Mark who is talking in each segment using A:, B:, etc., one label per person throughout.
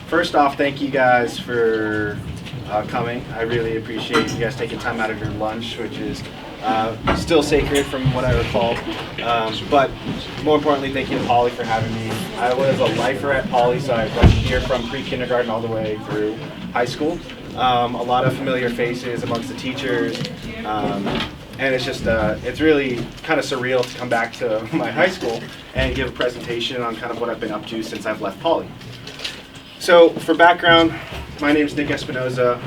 A: First off, thank you guys for coming. I really appreciate you guys taking time out of your lunch, which is still sacred from what I recall. But more importantly, thank you to Poly for having me. I was a lifer at Poly, so I went here from pre-kindergarten all the way through high school. A lot of familiar faces amongst the teachers. And it's just, it's really kind of surreal to come back to my high school and give a presentation on kind of what I've been up to since I've left Poly. So for background, my name is Espinosa,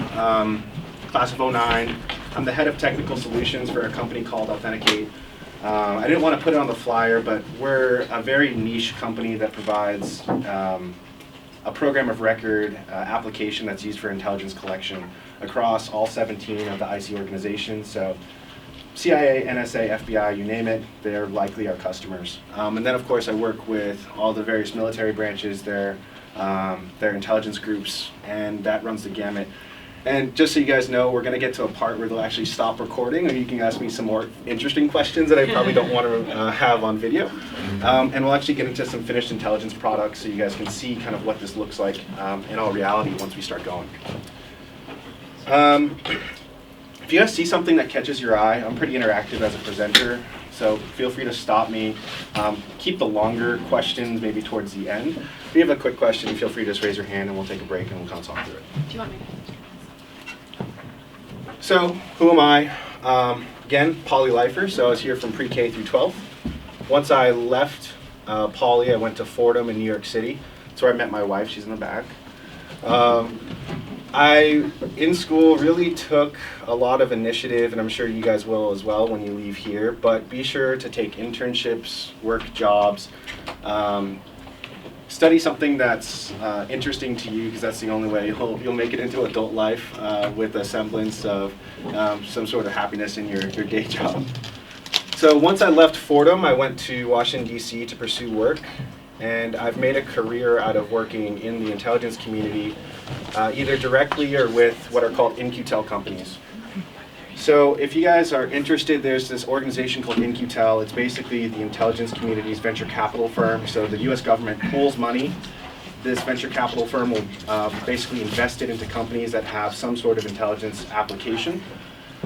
A: class of '09. I'm the head of technical solutions for a company called Authenticate. I didn't want to put it on the flyer, but we're a very niche company that provides a program of record application that's used for intelligence collection across all 17 of the IC organizations. So CIA, NSA, FBI, you name it, they're likely our customers. And then of course I work with all the various military branches, their intelligence groups, and that runs the gamut. And just so you guys know, we're going to get to a part where they'll actually stop recording and you can ask me some more interesting questions that I probably don't want to have on video. And we'll actually get into some finished intelligence products so you guys can see kind of what this looks like in all reality once we start going. If you guys see something that catches your eye, I'm pretty interactive as a presenter, so feel free to stop me. Keep the longer questions maybe towards the end. If you have a quick question, feel free to just raise your hand and we'll take a break and we'll kind of talk through it.
B: Do you want me to?
A: So, who am I? Again, Poly lifer, so I was here from pre-K through 12. Once I left Poly, I went to Fordham in New York City. That's where I met my wife, she's in the back. I, in school, really took a lot of initiative, and I'm sure you guys will as well when you leave here, but be sure to take internships, work jobs, study something that's interesting to you, because that's the only way you'll make it into adult life with a semblance of some sort of happiness in your day job. So once I left Fordham, I went to Washington, D.C. to pursue work, and I've made a career out of working in the intelligence community, either directly or with what are called In-Q-Tel companies. So if you guys are interested, there's this organization called In-Q-Tel. It's basically the intelligence community's venture capital firm. So the US government pools money. This venture capital firm will basically invest it into companies that have some sort of intelligence application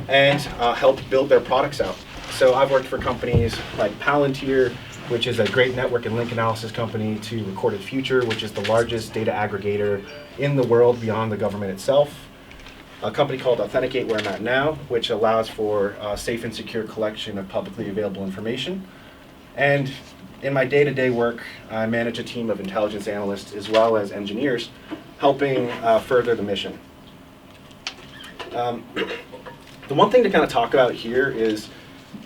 A: and help build their products out. So I've worked for companies like Palantir, which is a great network and link analysis company, to Recorded Future, which is the largest data aggregator in the world beyond the government itself. A company called Authenticate, where I'm at now, which allows for safe and secure collection of publicly available information. And in my day-to-day work, I manage a team of intelligence analysts as well as engineers, helping further the mission. The one thing to kind of talk about here is,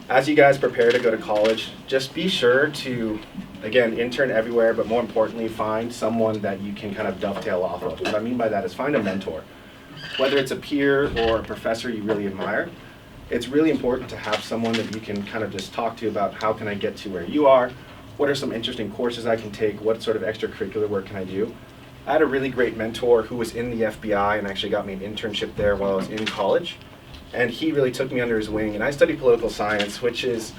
A: as you guys prepare to go to college, just be sure to, again, intern everywhere, but more importantly, find someone that you can kind of dovetail off of. What I mean by that is find a mentor. Whether it's a peer or a professor you really admire, it's really important to have someone that you can kind of just talk to about how can I get to where you are, what are some interesting courses I can take, what sort of extracurricular work can I do. I had a really great mentor who was in the FBI and actually got me an internship there while I was in college. And he really took me under his wing, and I studied political science, which is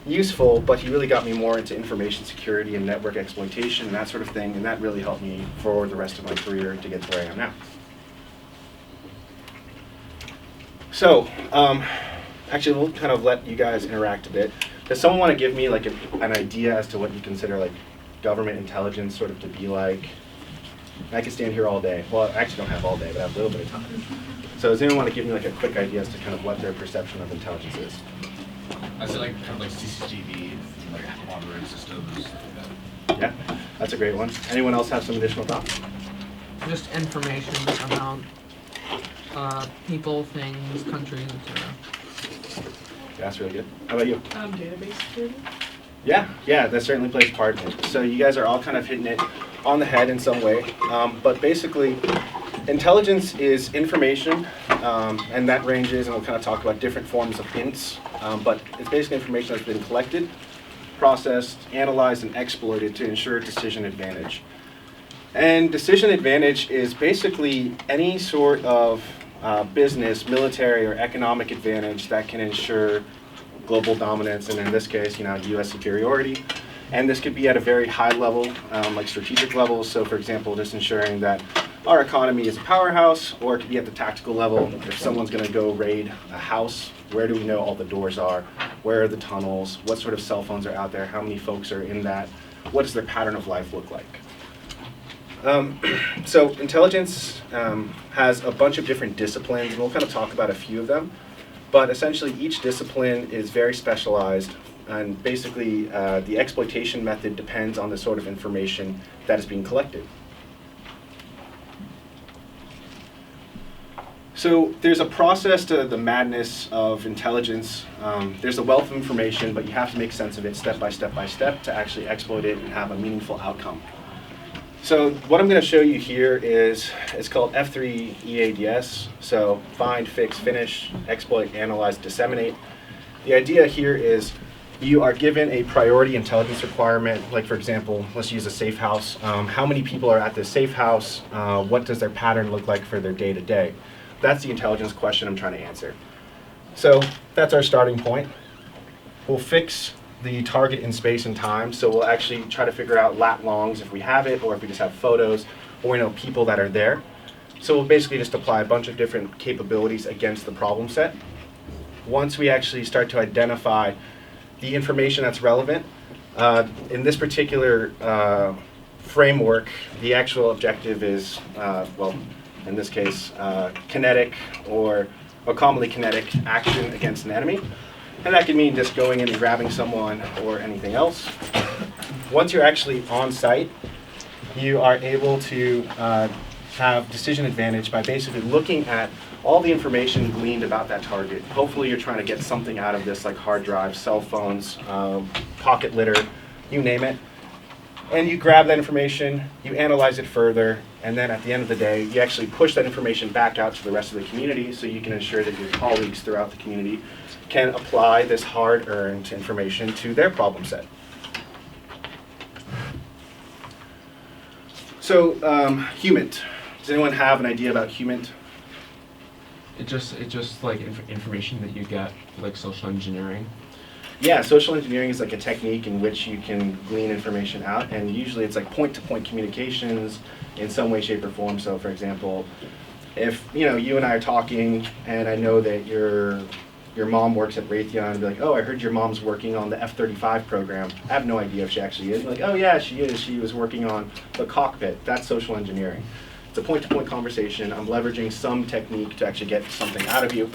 A: useful, but he really got me more into information security and network exploitation and that sort of thing, and that really helped me for the rest of my career to get to where I am now. So, actually we'll kind of let you guys interact a bit. Does someone want to give me like an idea as to what you consider like government intelligence sort of to be like? I could stand here all day. Well, I actually don't have all day, but I have a little bit of time. So does anyone want to give me like a quick idea as to kind of what their perception of intelligence is?
C: I say like kind of like CCTV, like monitoring systems.
A: Yeah, that's a great one. Anyone else have some additional thoughts?
D: Just information about people, things, countries, etc.
A: Yeah, that's really good. How about you?
B: Database security.
A: Yeah, that certainly plays part in it. So you guys are all kind of hitting it on the head in some way. But basically, intelligence is information, and that ranges, and we'll kind of talk about different forms of hints, but it's basically information that's been collected, processed, analyzed, and exploited to ensure decision advantage. And decision advantage is basically any sort of business, military, or economic advantage that can ensure global dominance, and in this case, U.S. superiority. And this could be at a very high level, like strategic levels. So for example, just ensuring that our economy is a powerhouse, or it could be at the tactical level. If someone's going to go raid a house, where do we know all the doors are? Where are the tunnels? What sort of cell phones are out there? How many folks are in that? What does their pattern of life look like? So intelligence has a bunch of different disciplines, and we'll kind of talk about a few of them. But essentially, each discipline is very specialized, and basically, the exploitation method depends on the sort of information that is being collected. So there's a process to the madness of intelligence. There's a wealth of information, but you have to make sense of it step by step by step to actually exploit it and have a meaningful outcome. So what I'm going to show you here is, it's called F3 EADS. So find, fix, finish, exploit, analyze, disseminate. The idea here is you are given a priority intelligence requirement, like for example, let's use a safe house. How many people are at this safe house? What does their pattern look like for their day-to-day? That's the intelligence question I'm trying to answer. So that's our starting point. We'll fix the target in space and time, so we'll actually try to figure out lat longs if we have it, or if we just have photos, or we know people that are there. So we'll basically just apply a bunch of different capabilities against the problem set. Once we actually start to identify the information that's relevant, in this particular framework, the actual objective is, well, in this case, kinetic or commonly kinetic action against an enemy. And that can mean just going in and grabbing someone or anything else. Once you're actually on site, you are able to have decision advantage by basically looking at all the information gleaned about that target. Hopefully you're trying to get something out of this, like hard drives, cell phones, pocket litter, you name it. And you grab that information, you analyze it further, and then at the end of the day, you actually push that information back out to the rest of the community so you can ensure that your colleagues throughout the community can apply this hard-earned information to their problem set. So, HUMINT. Does anyone have an idea about HUMINT?
B: It's just like information that you get, like social engineering.
A: Yeah, social engineering is like a technique in which you can glean information out, and usually it's like point-to-point communications in some way, shape, or form. So, for example, if you and I are talking, and I know that your mom works at Raytheon, and be like, oh, I heard your mom's working on the F-35 program. I have no idea if she actually is. Like, oh yeah, she is. She was working on the cockpit. That's social engineering. It's a point-to-point conversation. I'm leveraging some technique to actually get something out of you,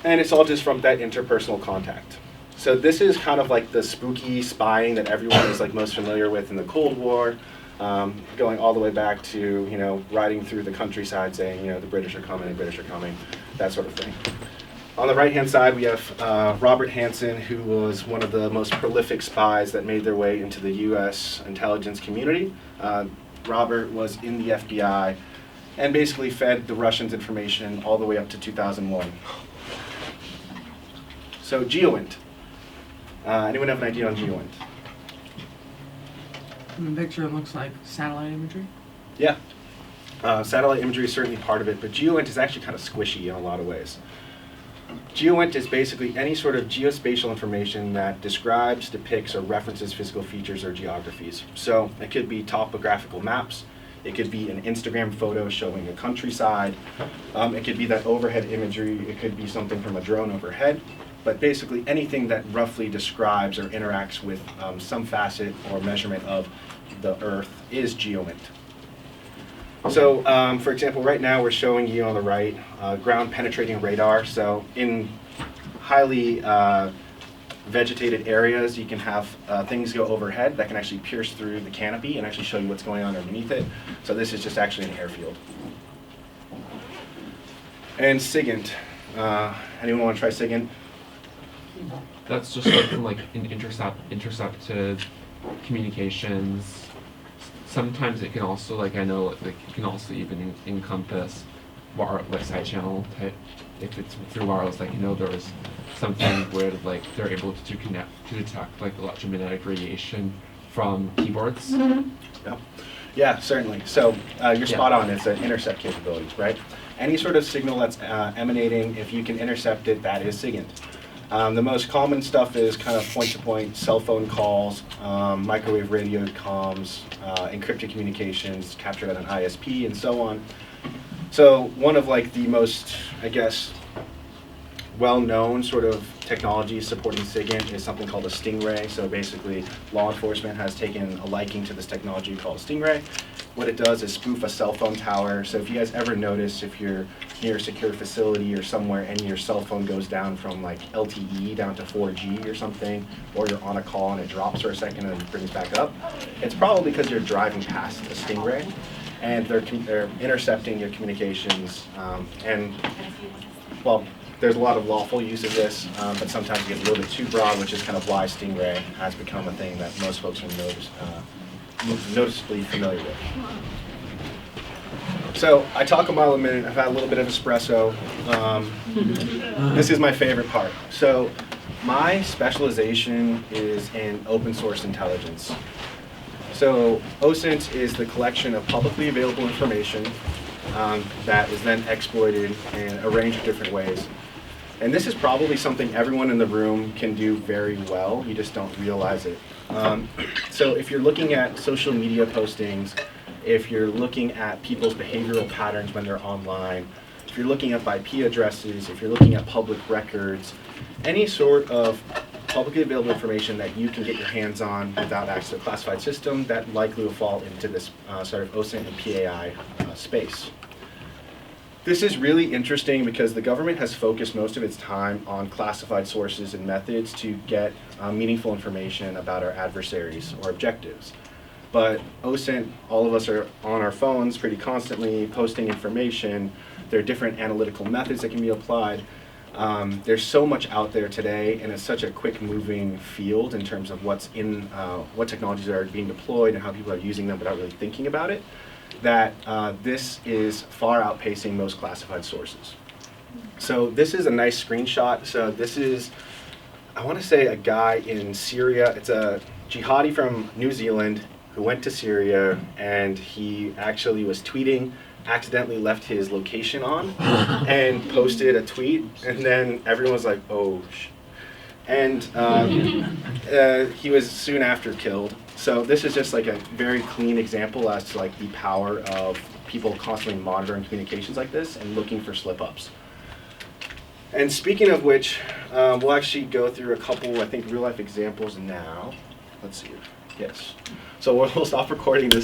A: and it's all just from that interpersonal contact. So this is kind of like the spooky spying that everyone is like most familiar with in the Cold War, going all the way back to riding through the countryside saying the British are coming, that sort of thing. On the right hand side we have Robert Hansen, who was one of the most prolific spies that made their way into the U.S. intelligence community. Robert was in the FBI and basically fed the Russians information all the way up to 2001. So GeoInt. Anyone have an idea on GeoInt?
D: In the picture, it looks like satellite imagery.
A: Yeah. Satellite imagery is certainly part of it, but GeoInt is actually kind of squishy in a lot of ways. GeoInt is basically any sort of geospatial information that describes, depicts, or references physical features or geographies. So it could be topographical maps. It could be an Instagram photo showing a countryside. It could be that overhead imagery. It could be something from a drone overhead. But basically anything that roughly describes or interacts with some facet or measurement of the Earth is GeoInt. So, for example, right now we're showing you on the right ground-penetrating radar. So in highly vegetated areas, you can have things go overhead that can actually pierce through the canopy and actually show you what's going on underneath it. So this is just actually an airfield. And SIGINT. Anyone want to try SIGINT?
B: That's just like from like intercepted communications. Sometimes it can also it can also even encompass side channel type. If it's through wireless, there's something where they're able to detect electromagnetic radiation from keyboards.
A: Yeah, certainly. So you're spot on. It's an intercept capabilities, right? Any sort of signal that's emanating, if you can intercept it, that is SIGINT. The most common stuff is kind of point-to-point cell phone calls, microwave radio comms, encrypted communications captured at an ISP, and so on. So one of like the most, I guess, well-known sort of technology supporting SIGINT is something called a Stingray. So basically, law enforcement has taken a liking to this technology called Stingray. What it does is spoof a cell phone tower. So if you guys ever notice, if you're near a secure facility or somewhere and your cell phone goes down from like LTE down to 4G or something, or you're on a call and it drops for a second and brings back up, it's probably because you're driving past a Stingray and they're intercepting your communications. And well, there's a lot of lawful use of this, but sometimes it gets a little bit too broad, which is kind of why Stingray has become a thing that most folks are noticeably familiar with. So I talk a mile a minute. I've had a little bit of espresso. This is my favorite part. So my specialization is in open source intelligence. So OSINT is the collection of publicly available information that is then exploited in a range of different ways. And this is probably something everyone in the room can do very well. You just don't realize it. So if you're looking at social media postings, if you're looking at people's behavioral patterns when they're online, if you're looking up IP addresses, if you're looking at public records, any sort of publicly available information that you can get your hands on without access to a classified system, that likely will fall into this sort of OSINT and PAI space. This is really interesting because the government has focused most of its time on classified sources and methods to get meaningful information about our adversaries or objectives. But OSINT, all of us are on our phones pretty constantly, posting information. There are different analytical methods that can be applied. There's so much out there today, and it's such a quick-moving field in terms of what's in, what technologies are being deployed and how people are using them without really thinking about it, that this is far outpacing most classified sources. So this is a nice screenshot. So this is, I want to say, a guy in Syria. It's a jihadi from New Zealand who went to Syria, and he actually was tweeting, accidentally left his location on, and posted a tweet, and then everyone was like, oh, and he was soon after killed. So this is just like a very clean example as to like the power of people constantly monitoring communications like this and looking for slip-ups. And speaking of which, we'll actually go through a couple, I think, real-life examples now. Let's see. Yes. So we'll stop recording this